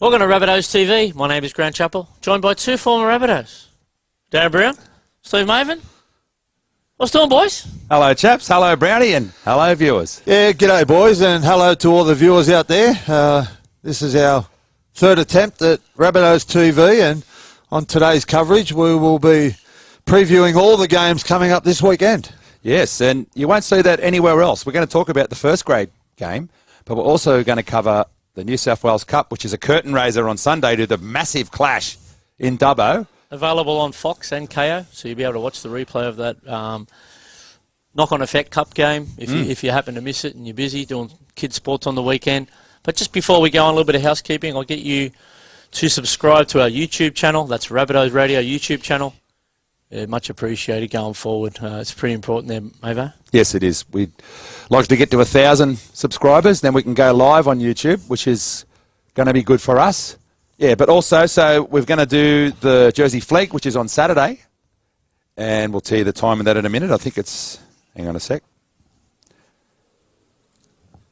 Welcome to Rabbitohs TV. My name is Grant Chappell, joined by two former Rabbitohs. Darren Brown, Steve Maven. What's doing, boys? Hello, chaps. Hello, Brownie, and hello, viewers. Yeah, g'day, boys, and hello to all the viewers out there. This is our third attempt at Rabbitohs TV, and on today's coverage, we will be previewing all the games coming up this weekend. Yes, and you won't see that anywhere else. We're going to talk about the first grade game, but we're also going to cover the New South Wales Cup, which is a curtain raiser on Sunday to the massive clash in Dubbo. Available on Fox and KO, so you'll be able to watch the replay of that knock-on effect Cup game if you happen to miss it and you're busy doing kids' sports on the weekend. But just before we go on, a little bit of housekeeping. I'll get you to subscribe to our YouTube channel. That's Rabbitohs Radio YouTube channel. Yeah, much appreciated going forward. It's pretty important there, Mavo. Yes, it is. We'd like to get to 1,000 subscribers, then we can go live on YouTube, which is going to be good for us. Yeah, but also, so we're going to do the Jersey Flag, which is on Saturday, and we'll tell you the time of that in a minute. I think it's, hang on a sec.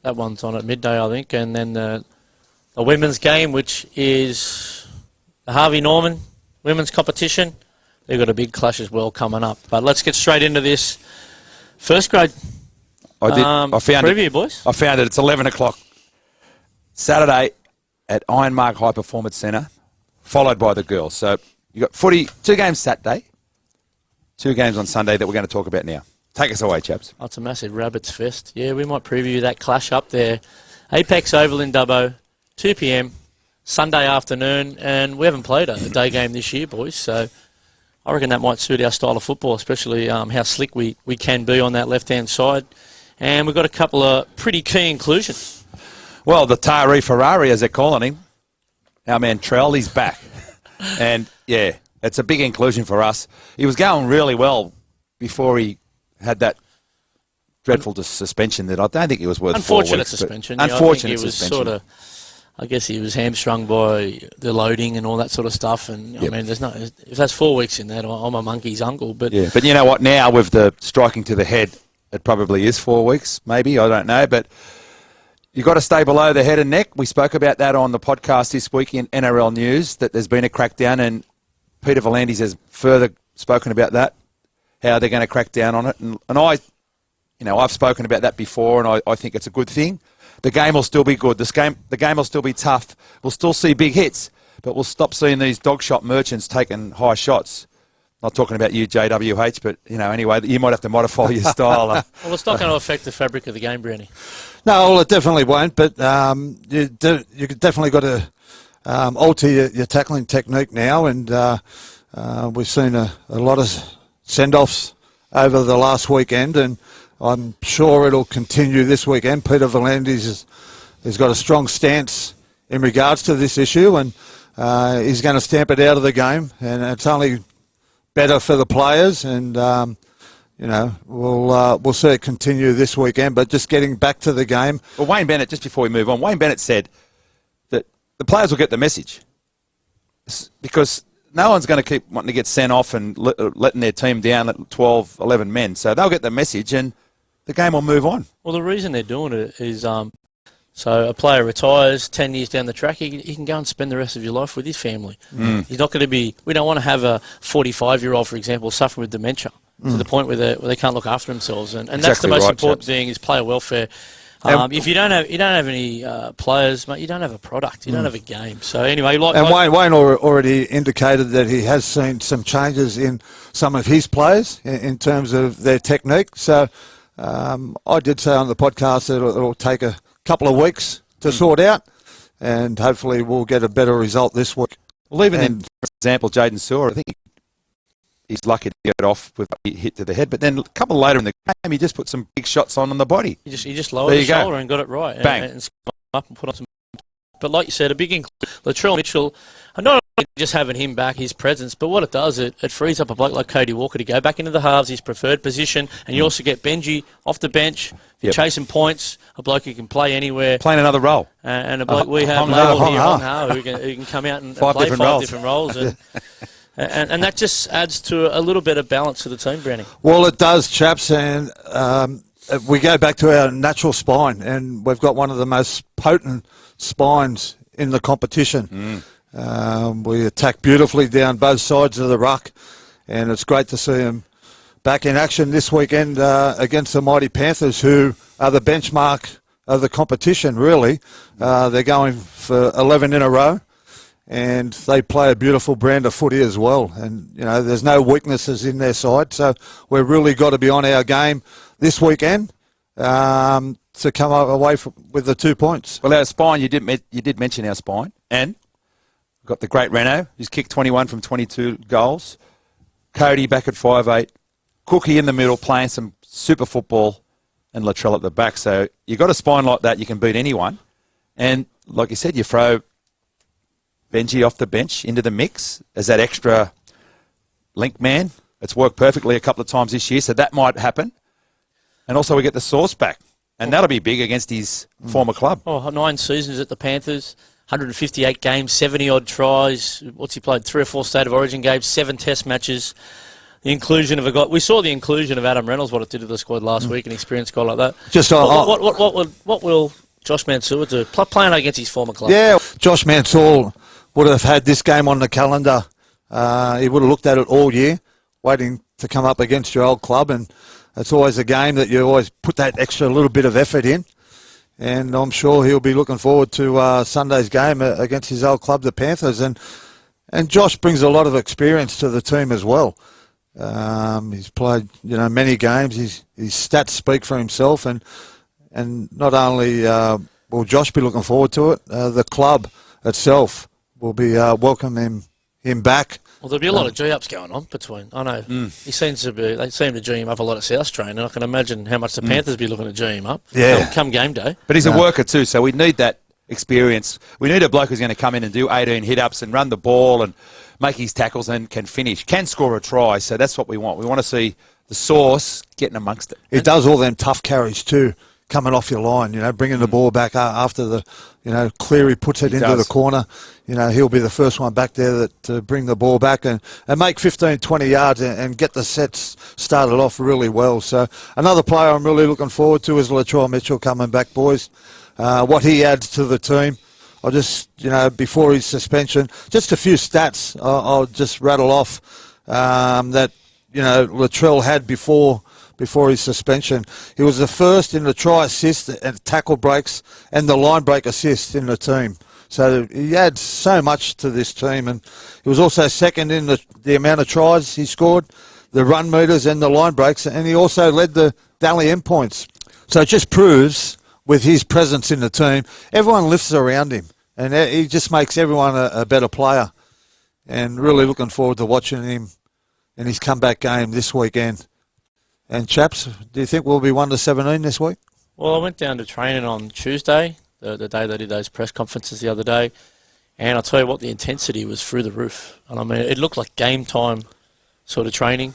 That one's on at midday, I think, and then the women's game, which is the Harvey Norman women's competition. They've got a big clash as well coming up. But let's get straight into this first grade I found preview, boys. I found it. It's 11 o'clock Saturday at Ironmark High Performance Centre, followed by the girls. So you've got footy, 2 games Saturday, 2 games on Sunday that we're going to talk about now. Take us away, chaps. Oh, it's a massive Rabbits Fest. Yeah, we might preview that clash up there. Apex Oval in Dubbo, 2 p.m, Sunday afternoon. And we haven't played a day game this year, boys, so I reckon that might suit our style of football, especially how slick we can be on that left-hand side. And we've got a couple of pretty key inclusions. Well, the Tari Ferrari, as they're calling him, our man Trell, he's back. And, yeah, it's a big inclusion for us. He was going really well before he had that dreadful suspension that I don't think he was worth 4 weeks. Unfortunate suspension. Unfortunate suspension. suspension. I guess he was hamstrung by the loading and all that sort of stuff. And, Yep. I mean, if that's 4 weeks in that, I'm a monkey's uncle. But Yeah, but you know what? Now, with the striking to the head, it probably is 4 weeks, maybe. I don't know. But you've got to stay below the head and neck. We spoke about that on the podcast this week in NRL News, that there's been a crackdown, and Peter V'landys has further spoken about that, how they're going to crack down on it. And I've spoken about that before, and I think it's a good thing. The game will still be good. The game will still be tough. We'll still see big hits, but we'll stop seeing these dog shot merchants taking high shots. Not talking about you, JWH, but, anyway, you might have to modify your style. well, it's not going to affect the fabric of the game, Brownie. No, well, it definitely won't, but you definitely got to alter your tackling technique now, and we've seen a lot of send-offs over the last weekend, and I'm sure it'll continue this weekend. Peter V'landys has got a strong stance in regards to this issue, and he's going to stamp it out of the game, and it's only better for the players, and we'll see it continue this weekend. But just getting back to the game. Well, Wayne Bennett, just before we move on, Wayne Bennett said that the players will get the message, because no one's going to keep wanting to get sent off and letting their team down at 12, 11 men. So they'll get the message, and the game will move on. Well, the reason they're doing it is so a player retires 10 years down the track, he can go and spend the rest of your life with his family. He's not going to be. We don't want to have a 45-year-old, for example, suffering with dementia to the point where they can't look after themselves, and Exactly that's the most right, important chaps. thing is player welfare. If you don't have any players, mate, you don't have a product. You don't have a game. So anyway, Wayne already indicated that he has seen some changes in some of his players in terms of their technique. So I did say on the podcast that it'll take a couple of weeks to sort out, and hopefully we'll get a better result this week. Well, even in, for example, Jaden Sewer, I think he's lucky to get off with a hit to the head, but then a couple later in the game, he just put some big shots on the body. He just lowered the shoulder and got it right. Bang. And up and put on some. But like you said, a big inclusion. Latoya Mitchell, and not only just having him back, his presence, but what it does, it frees up a bloke like Cody Walker to go back into the halves, his preferred position, and you also get Benji off the bench. If you're chasing points, a bloke who can play anywhere. Playing another role. And a bloke we have labelled here, Hong Ha, who can come out and play 5 different roles. And that just adds to a little bit of balance to the team, Brownie. Well, it does, chaps, and we go back to our natural spine, and we've got one of the most potent spines in the competition. We attack beautifully down both sides of the ruck, and it's great to see them back in action this weekend against the mighty Panthers, who are the benchmark of the competition, really. They're going for 11 in a row, and they play a beautiful brand of footy as well. And, you know, there's no weaknesses in their side, so we've really got to be on our game this weekend to come away with the 2 points. Well, our spine, you did mention our spine, and we've got the great Renault, who's kicked 21 from 22 goals. Cody back at 5'8", Cookie in the middle playing some super football, and Latrell at the back. So you got a spine like that, you can beat anyone. And like you said, you throw Benji off the bench into the mix as that extra link man. It's worked perfectly a couple of times this year, so that might happen. And also we get the Source back, and that'll be big against his former club. Oh, 9 seasons at the Panthers, 158 games, 70-odd tries. What's he played? 3 or 4 State of Origin games, 7 Test matches. The inclusion of a guy. We saw the inclusion of Adam Reynolds, what it did to the squad last week, an experienced guy like that. Just what will Josh Mansour do? Playing against his former club. Yeah, Josh Mansour would have had this game on the calendar. He would have looked at it all year, waiting to come up against your old club, and it's always a game that you always put that extra little bit of effort in. And I'm sure he'll be looking forward to Sunday's game against his old club, the Panthers. And Josh brings a lot of experience to the team as well. He's played, many games. His stats speak for himself, and not only will Josh be looking forward to it, the club itself will be welcoming him back. Well, there'll be a lot of G-ups going on between. I know they seem to G him up a lot of South Train, and I can imagine how much the Panthers be looking to G him up. Yeah, come game day. But he's a worker too, so we need that experience. We need a bloke who's going to come in and do 18 hit-ups and run the ball and make his tackles and can finish, can score a try. So that's what we want. We want to see the Source getting amongst it. It does all them tough carries too, coming off your line, bringing the ball back after the, Cleary puts it into the corner. He'll be the first one back there to bring the ball back and make 15, 20 yards and get the sets started off really well. So another player I'm really looking forward to is Latoya Mitchell coming back, boys. What he adds to the team. I'll just, before his suspension, just a few stats I'll just rattle off that, Latrell had before his suspension. He was the first in the try assist and tackle breaks and the line break assist in the team. So he adds so much to this team, and he was also second in the amount of tries he scored, the run meters and the line breaks, and he also led the Dally M points. So it just proves with his presence in the team, everyone lifts around him, and he just makes everyone a better player. And really looking forward to watching him in his comeback game this weekend. And chaps, do you think we'll be 1-17 this week? Well, I went down to training on Tuesday, the day they did those press conferences the other day, and I'll tell you what, the intensity was through the roof. And I mean, it looked like game time sort of training.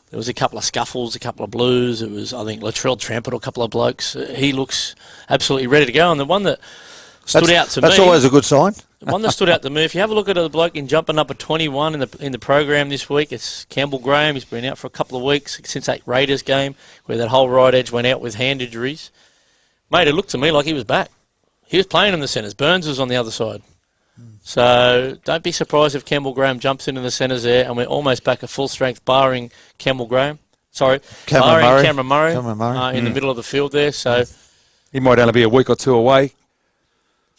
There was a couple of scuffles, a couple of blues. It was, I think, Latrell trampled a couple of blokes. He looks absolutely ready to go. And the one that stood out to me... That's always a good sign. The one that stood out to me, if you have a look at the bloke in jumping up at 21 in the program this week, it's Campbell Graham. He's been out for a couple of weeks since that Raiders game where that whole right edge went out with hand injuries. Mate, it looked to me like he was back. He was playing in the centres. Burns was on the other side. So don't be surprised if Campbell Graham jumps into the centres there and we're almost back at full strength, barring Campbell Graham. Sorry, barring Cameron Murray in the middle of the field there. So he might only be a week or two away.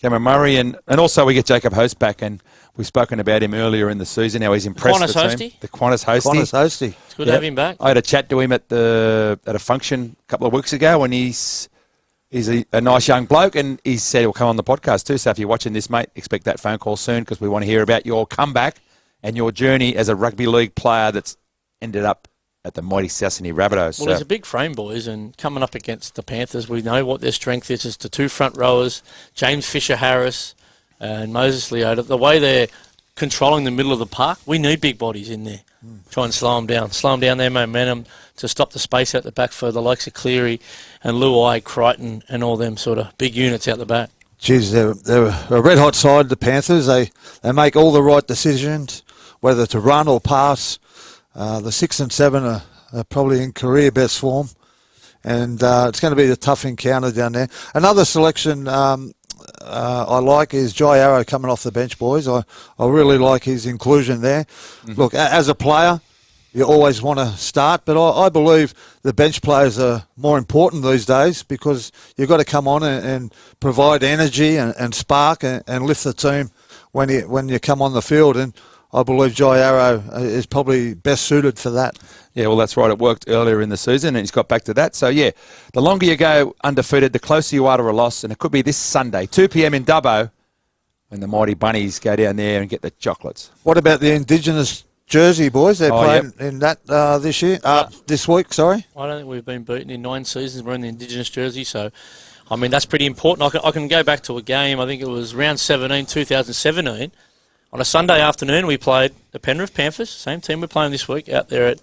Cameron Murray, and also we get Jacob Host back, and we've spoken about him earlier in the season. Now he's impressed the team. The Qantas Hostie. It's good to have him back. I had a chat to him at a function a couple of weeks ago, and he's a nice young bloke, and he said he'll come on the podcast too. So if you're watching this, mate, expect that phone call soon because we want to hear about your comeback and your journey as a rugby league player that's ended up at the mighty South Sydney Rabbitohs. Well, there's a big frame, boys, and coming up against the Panthers, we know what their strength is. It's the 2 front rowers, James Fisher-Harris and Moses Leota. The way they're controlling the middle of the park, we need big bodies in there. Try and slow them down their momentum to stop the space out the back for the likes of Cleary and Luai, Crichton and all them sort of big units out the back. Geez, they're a red-hot side, the Panthers. They make all the right decisions, whether to run or pass. The 6 and 7 are probably in career best form, and it's going to be a tough encounter down there. Another selection I like is Jai Arrow coming off the bench, boys. I really like his inclusion there. Look, as a player, you always want to start, but I believe the bench players are more important these days because you've got to come on and provide energy and spark and lift the team when you come on the field. And I believe Jai Arrow is probably best suited for that. Yeah, well, that's right. It worked earlier in the season, and he's got back to that. So, yeah, the longer you go undefeated, the closer you are to a loss, and it could be this Sunday, 2 p.m. in Dubbo, when the Mighty Bunnies go down there and get the chocolates. What about the Indigenous jersey, boys? They're playing in that this week, sorry. I don't think we've been beaten in 9 seasons. We're in the Indigenous jersey, so, I mean, that's pretty important. I can go back to a game, I think it was round 17, 2017. On a Sunday afternoon, we played the Penrith Panthers, same team we're playing this week, out there at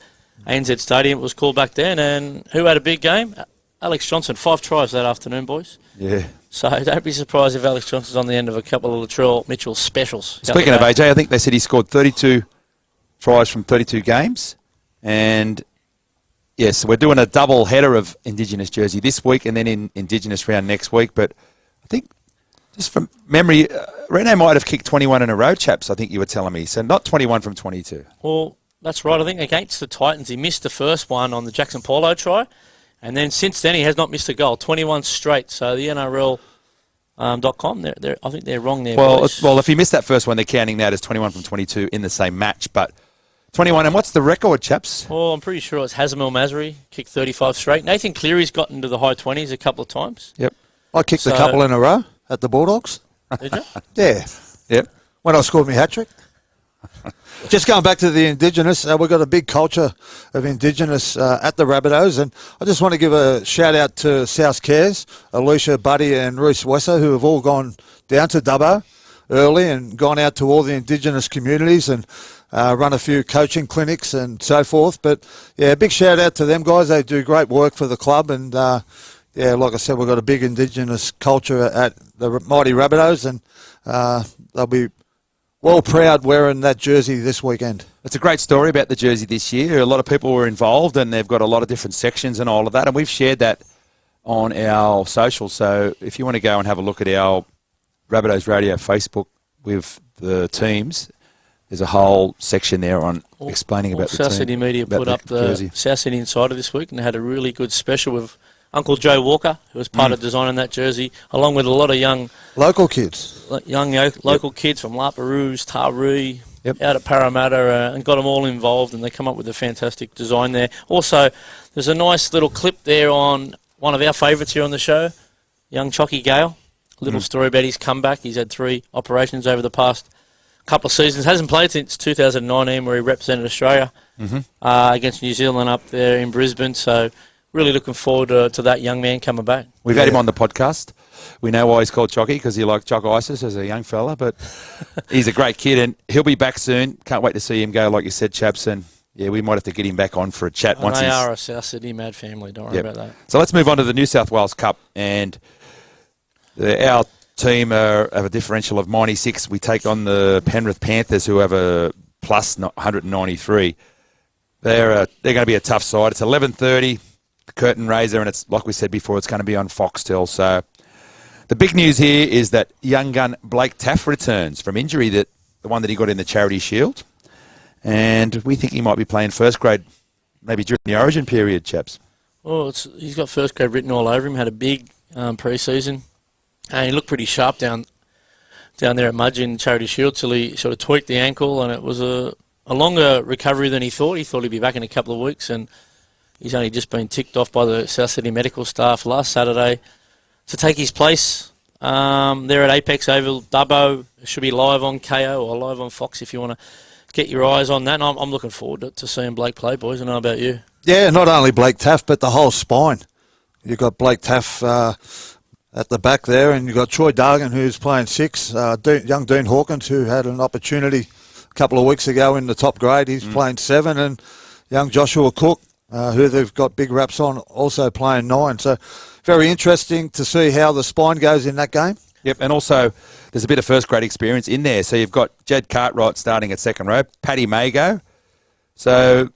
ANZ Stadium. It was called back then, and who had a big game? Alex Johnson, 5 tries that afternoon, boys. Yeah. So don't be surprised if Alex Johnson's on the end of a couple of Latoya Mitchell specials. Speaking of AJ, I think they said he scored 32 tries from 32 games, and yes, we're doing a double header of Indigenous jersey this week and then in Indigenous round next week, but I think just from memory, Rene might have kicked 21 in a row, chaps, I think you were telling me. So not 21 from 22. Well, that's right. I think against the Titans, he missed the first one on the Jackson Paulo try. And then since then, he has not missed a goal. 21 straight. So the NRL.com, I think they're wrong there. Well, if he missed that first one, they're counting that as 21 from 22 in the same match. But 21, and what's the record, chaps? Well, I'm pretty sure it's Hazemel Masri, kicked 35 straight. Nathan Cleary's got into the high 20s a couple of times. Yep. I kicked a couple in a row at the Bulldogs. Did you? Yeah. Yep. When I scored my hat-trick. Just going back to the Indigenous, we've got a big culture of Indigenous at the Rabbitohs, and I just want to give a shout-out to South Cares, Alicia, Buddy and Reese Wesser, who have all gone down to Dubbo early and gone out to all the Indigenous communities and run a few coaching clinics and so forth. But, yeah, big shout-out to them guys. They do great work for the club, and, yeah, like I said, we've got a big Indigenous culture at the Mighty Rabbitohs, and they'll be well proud wearing that jersey this weekend. It's a great story about the jersey this year. A lot of people were involved, and they've got a lot of different sections and all of that, and we've shared that on our socials. So if you want to go and have a look at our Rabbitohs Radio Facebook with the teams, there's a whole section there on explaining about the team. South City Media put up the jersey. South City Insider this week and had a really good special with Uncle Joe Walker, who was part of designing that jersey, along with a lot of young local kids kids from La Perouse, Taree, out at Parramatta, and got them all involved, and they come up with a fantastic design there. Also, there's a nice little clip there on one of our favourites here on the show, young Chocky Gale. A little story about his comeback. He's had 3 operations over the past couple of seasons. Hasn't played since 2019, where he represented Australia against New Zealand up there in Brisbane. So really looking forward to that young man coming back. We've had him on the podcast. We know why he's called Chocky, because he liked Choc Isis as a young fella, but he's a great kid, and he'll be back soon. Can't wait to see him go, like you said, chaps, and yeah, we might have to get him back on for a chat. They are a South Sydney mad family, don't worry about that. So let's move on to the New South Wales Cup, and our team have a differential of 96. We take on the Penrith Panthers, who have a plus 193. They're going to be a tough side. It's 11:30. Curtain raiser, and it's like we said before, it's going to be on Foxtel. So the big news here is that young gun Blake Taff returns from injury, the one that he got in the Charity Shield, and we think he might be playing first grade maybe during the Origin period, chaps. Well, he's got first grade written all over him. Had a big pre-season, and he looked pretty sharp down there at Mudgee in Charity Shield till he sort of tweaked the ankle, and it was a longer recovery than he thought. He thought he'd be back in a couple of weeks, and he's only just been ticked off by the South City medical staff last Saturday to take his place. They're at Apex Oval, Dubbo. It should be live on KO or live on Fox if you want to get your eyes on that. And I'm looking forward to seeing Blake play, boys. I don't know about you. Yeah, not only Blake Taff, but the whole spine. You've got Blake Taff at the back there, and you've got Troy Dargan, who's playing 6. Young Dean Hawkins, who had an opportunity a couple of weeks ago in the top grade. He's playing 7. And young Joshua Cook, who they've got big raps on, also playing 9. So very interesting to see how the spine goes in that game. Yep, and also there's a bit of first grade experience in there. So you've got Jed Cartwright starting at second row, Paddy Mago. So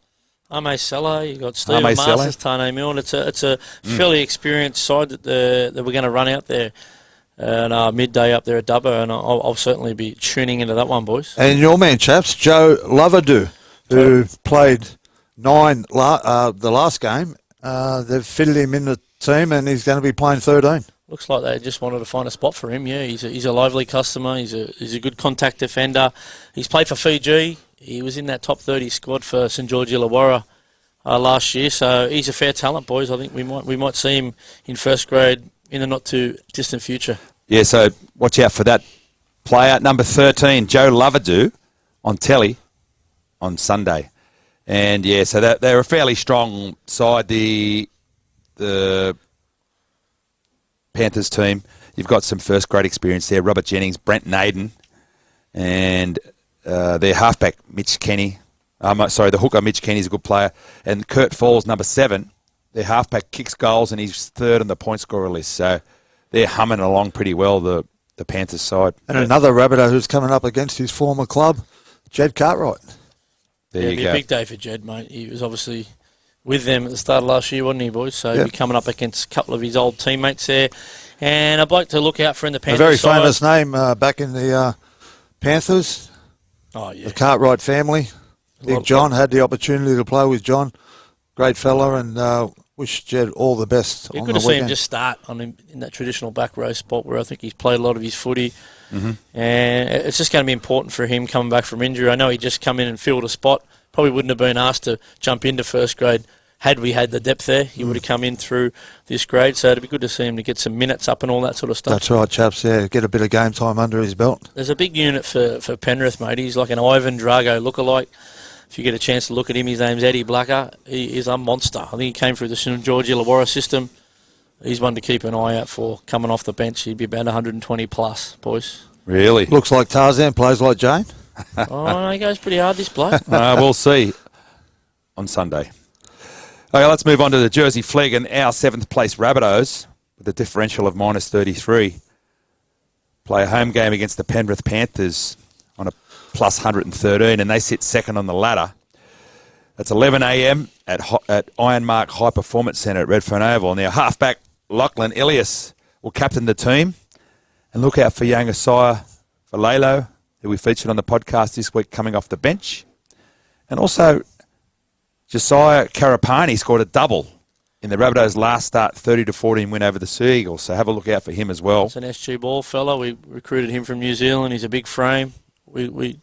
Ame Sella, you've got Stephen Masters, Tane Milne. It's a fairly experienced side that we're going to run out there. and midday up there at Dubbo, and I'll certainly be tuning into that one, boys. And your man, chaps, Joe Loverdew, who played 9 the last game. They've fitted him in the team, and he's going to be playing 13. Looks like they just wanted to find a spot for him. Yeah, he's a lively customer. He's a good contact defender. He's played for Fiji. He was in that top 30 squad for St George Illawarra last year. So he's a fair talent, boys. I think we might see him in first grade in the not too distant future. Yeah, so watch out for that player. Number 13, Joe Loverdew, on telly on Sunday. And yeah, so they're a fairly strong side. The Panthers team, you've got some first grade experience there. Robert Jennings, Brent Naden, and their halfback Mitch Kenny. The hooker Mitch Kenny's a good player, and Kurt Falls, number 7. Their halfback kicks goals and he's 3rd on the point scorer list. So they're humming along pretty well, the Panthers side. And another Rabbitoh who's coming up against his former club, Jed Cartwright. There you It'll be go. a big day for Jed, mate. He was obviously with them at the start of last year, wasn't he, boys? So he'll be coming up against a couple of his old teammates there. And I'd like to look out for in the Panthers A very side. famous name back in the Panthers. Oh, yeah. The Cartwright family. Big John, had the opportunity to play with John. Great fella, and wish Jed all the best Yeah, on good the to see him weekend. just start on him in that traditional back row spot where I think he's played a lot of his footy. And it's just going to be important for him coming back from injury. I know he just come in and filled a spot. Probably wouldn't have been asked to jump into first grade had we had the depth there. He would have come in through this grade, so it'd be good to see him to get some minutes up and all that sort of stuff. That's right, chaps. Yeah, get a bit of game time under his belt. There's a big unit for Penrith, mate. He's like an Ivan Drago lookalike. If you get a chance to look at him, his name's Eddie Blacker. He is a monster. I think he came through the St George Illawarra system. He's one to keep an eye out for coming off the bench. He'd be about 120 plus, boys. Really? Looks like Tarzan, plays like Jane. Oh, he goes pretty hard, this bloke. We'll see on Sunday. Okay, let's move on to the Jersey Flegg and our 7th place Rabbitohs with a differential of -33. Play a home game against the Penrith Panthers on a plus 113, and they sit 2nd on the ladder. That's 11 a.m. at Ironmark High Performance Centre at Redfern Oval. Now, halfback Lachlan Ilias will captain the team. And look out for young Isaiah Valelo, who we featured on the podcast this week, coming off the bench. And also, Josiah Karapani scored a double in the Rabbitohs' last start 30-14 win over the Sea Eagles. So have a look out for him as well. It's an SG ball fella. We recruited him from New Zealand. He's a big frame. We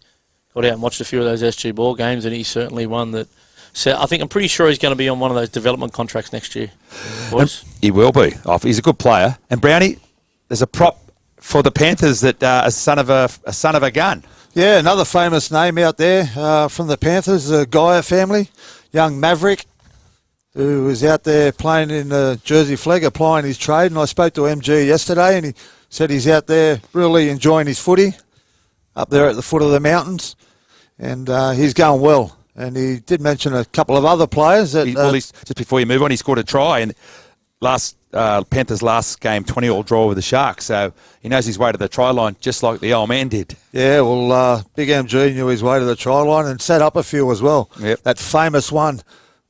got out and watched a few of those SG ball games, and he's certainly one that... So I'm pretty sure he's going to be on one of those development contracts next year, boys. He will be. He's a good player. And Brownie, there's a prop for the Panthers that a son of a gun. Yeah, another famous name out there from the Panthers, the Gaia family, young Maverick, who was out there playing in the Jersey Flegg, applying his trade. And I spoke to MG yesterday, and he said he's out there really enjoying his footy up there at the foot of the mountains, and he's going well. And he did mention a couple of other players that. Just before you move on, he scored a try, and Panthers' last game 20-all draw with the Sharks, so he knows his way to the try line just like the old man did. Yeah, well, Big MG knew his way to the try line and set up a few as well. Yep. That famous one,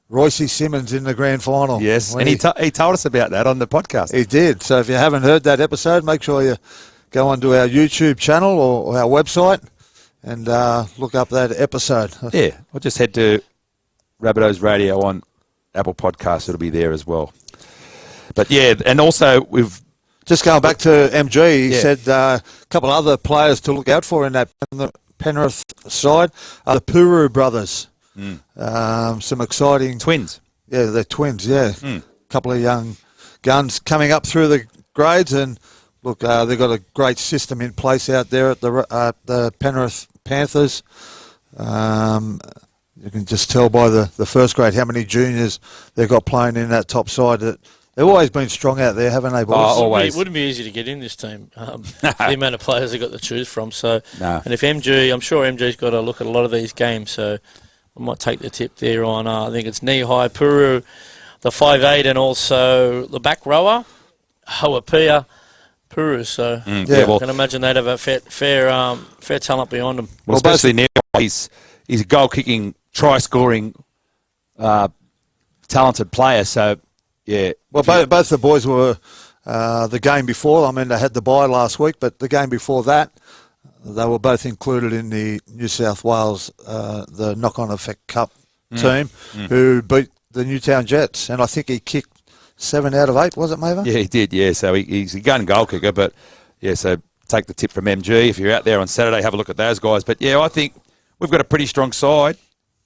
Royce Simmons in the grand final. Yes, and he told us about that on the podcast. He did. So if you haven't heard that episode, make sure you go onto our YouTube channel or our website and look up that episode. Yeah, or just head to Rabbitohs Radio on Apple Podcasts. It'll be there as well. But yeah, and also we've just going back to MG. He said a couple of other players to look out for in that Penrith side are the Puru brothers. Some exciting twins. Yeah, they're twins. Yeah, a couple of young guns coming up through the grades, and look, they've got a great system in place out there at the Penrith Panthers. You can just tell by the first grade how many juniors they've got playing in that top side. That they've always been strong out there, haven't they, boys? Always. It wouldn't be easy to get in this team. The amount of players they've got to choose from. So, No. And if I'm sure MG's got to look at a lot of these games. So I might take the tip there on. I think it's Nihai Puru, the 5'8", and also the back rower, Hoapia Puru. So I can imagine they'd have a fair talent behind them. Well, especially now, he's a goal-kicking, try-scoring, talented player. So, yeah. Well, both the boys were The game before, I mean, they had the bye last week, but the game before that, they were both included in the New South Wales, the knock-on effect cup team, who beat the Newtown Jets. And I think he kicked 7 out of 8, was it, Maver? Yeah, he did, yeah. So he's a gun goal kicker, but, yeah, so take the tip from MG. If you're out there on Saturday, have a look at those guys. But, yeah, I think we've got a pretty strong side.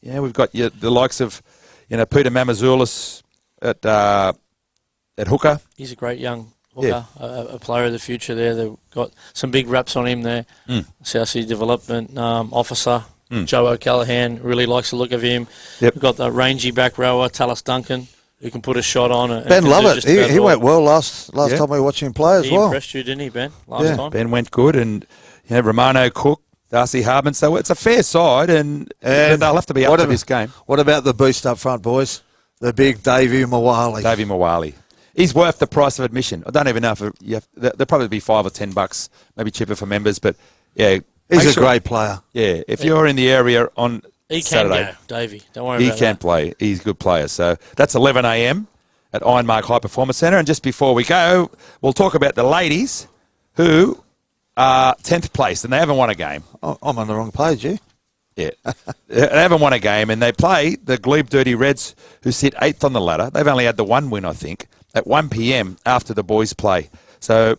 Yeah, we've got the likes of, Peter Mamazoulis at hooker. He's a great young hooker, a player of the future there. They've got some big raps on him there. South City Development Officer. Joe O'Callaghan really likes the look of him. Yep. We've got the rangy back rower, Tallis Duncan, who can put a shot on. Ben Lovett, he went well last time we were watching him play as well. He impressed you, didn't he, Ben, last time? Ben went good, and Romano Cook, Darcy Harbin. So it's a fair side, and they'll have to be up to this game. What about the beast up front, boys? The big Davey Mawali. Davey Mawali. He's worth the price of admission. I don't even know if there'll probably be $5 or $10, maybe cheaper for members, but yeah. He's a great player. Yeah, if you're in the area on Saturday. He can go, Davey. Don't worry about that. He can play. He's a good player. So that's 11 a.m. at Ironmark High Performance Centre. And just before we go, we'll talk about the ladies who are 10th place, and they haven't won a game. Oh, I'm on the wrong page, yeah? Yeah. They haven't won a game, and they play the Glebe Dirty Reds, who sit 8th on the ladder. They've only had the one win, I think, at 1 p.m. after the boys play. So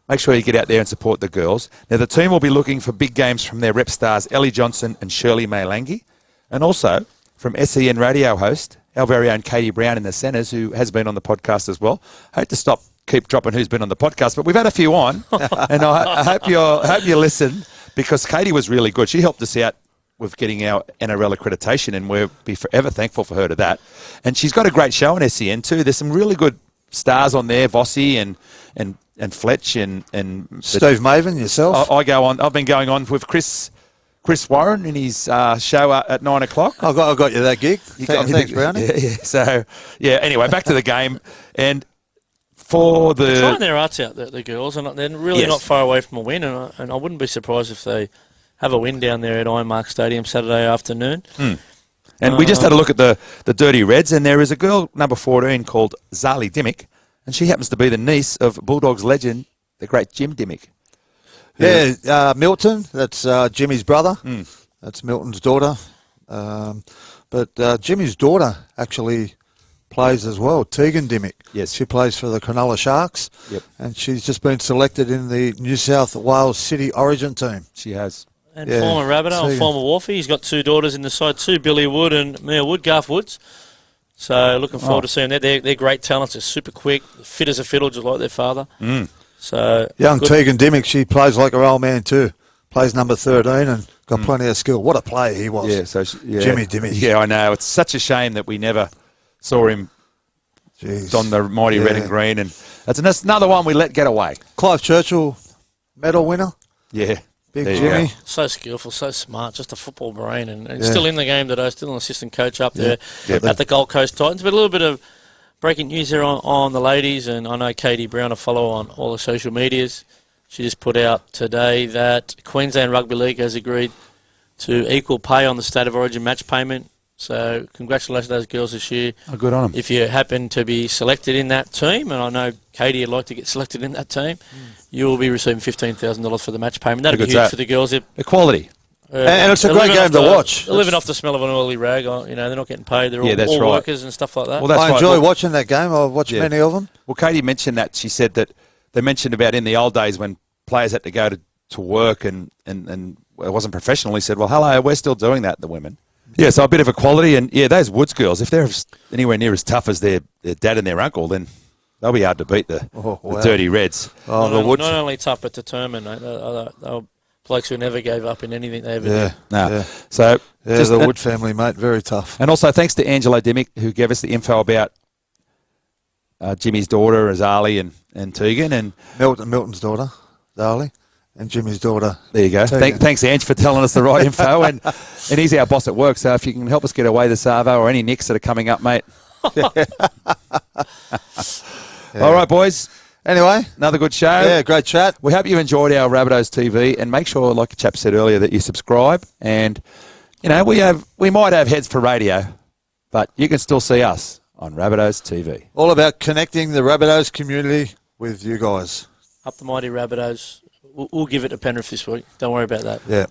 make sure you get out there and support the girls. Now, the team will be looking for big games from their rep stars, Ellie Johnson and Shirley Maylangi, and also from SEN radio host, our very own Katie Brown in the centres, who has been on the podcast as well. I hate to keep dropping who's been on the podcast, but we've had a few on, and I hope you listen, because Katie was really good. She helped us out with getting our NRL accreditation, and we'll be forever thankful for her to that. And she's got a great show on SEN too. There's some really good stars on there, Vossi and Fletch and Steve Maven, yourself. I've been going on with Chris Warren in his show at 9 o'clock. I got you that gig. Thanks, Brownie. Yeah. So anyway, back to the game, and for the they're trying their arts out, the girls, and they're really not far away from a win. And I wouldn't be surprised if they have a win down there at Ironmark Stadium Saturday afternoon. And we just had a look at the Dirty Reds, and there is a girl, number 14, called Zali Dimmick, and she happens to be the niece of Bulldogs legend, the great Jim Dimmick. Yeah, Milton, that's Jimmy's brother. That's Milton's daughter. But Jimmy's daughter actually plays as well, Teagan Dimmick. Yes. She plays for the Cronulla Sharks. Yep. And she's just been selected in the New South Wales City Origin team. She has. And former Rabbitoh and former Wharfie. He's got 2 daughters in the side too, Billy Wood and Mia Wood, Garth Woods. So looking forward to seeing that. They're great talents. They're super quick, fit as a fiddle, just like their father. So young Teagan Dimmick, she plays like her old man too. Plays number 13 and got plenty of skill. What a player he was. Yeah, so Jimmy Dimmick. Yeah, I know. It's such a shame that we never saw him on the mighty red and green, and that's another one we let get away. Clive Churchill medal winner. Yeah. Big Jimmy. So skillful, so smart, just a football brain, and still in the game today, still an assistant coach up there at the Gold Coast Titans. But a little bit of breaking news there on the ladies, and I know Katie Brown will follow on all the social medias. She just put out today that Queensland Rugby League has agreed to equal pay on the State of Origin match payment. So congratulations to those girls this year. Oh, good on them. If you happen to be selected in that team, and I know Katie would like to get selected in that team, you will be receiving $15,000 for the match payment. That'll be huge for the girls. Equality. And it's a great game to watch. They're living off the smell of an oily rag. They're not getting paid. They're all workers and stuff like that. Well, I enjoy watching that game. I've watched many of them. Well, Katie mentioned that. She said that they mentioned about in the old days when players had to go to work and it wasn't professional. He said, well, hello, we're still doing that, the women. Yeah, so a bit of equality. And, those Woods girls, if they're anywhere near as tough as their dad and their uncle, then they'll be hard to beat the Dirty Reds. Not only tough, but determined. They're blokes who never gave up in anything they ever did. No. So just the Wood family, mate, very tough. And also thanks to Angelo Dimmick, who gave us the info about Jimmy's daughter, Zali and Teagan. And Milton's daughter, Zali. And Jimmy's daughter. There you go. Thanks, Ange, for telling us the right info. And he's our boss at work, so if you can help us get away the Savo or any nicks that are coming up, mate. All right, boys. Anyway. Another good show. Yeah, great chat. We hope you enjoyed our Rabbitohs TV, and make sure, like the chap said earlier, that you subscribe. And, we might have heads for radio, but you can still see us on Rabbitohs TV. All about connecting the Rabbitohs community with you guys. Up the mighty Rabbitohs. We'll give it to Penrith this week. Don't worry about that. Yeah.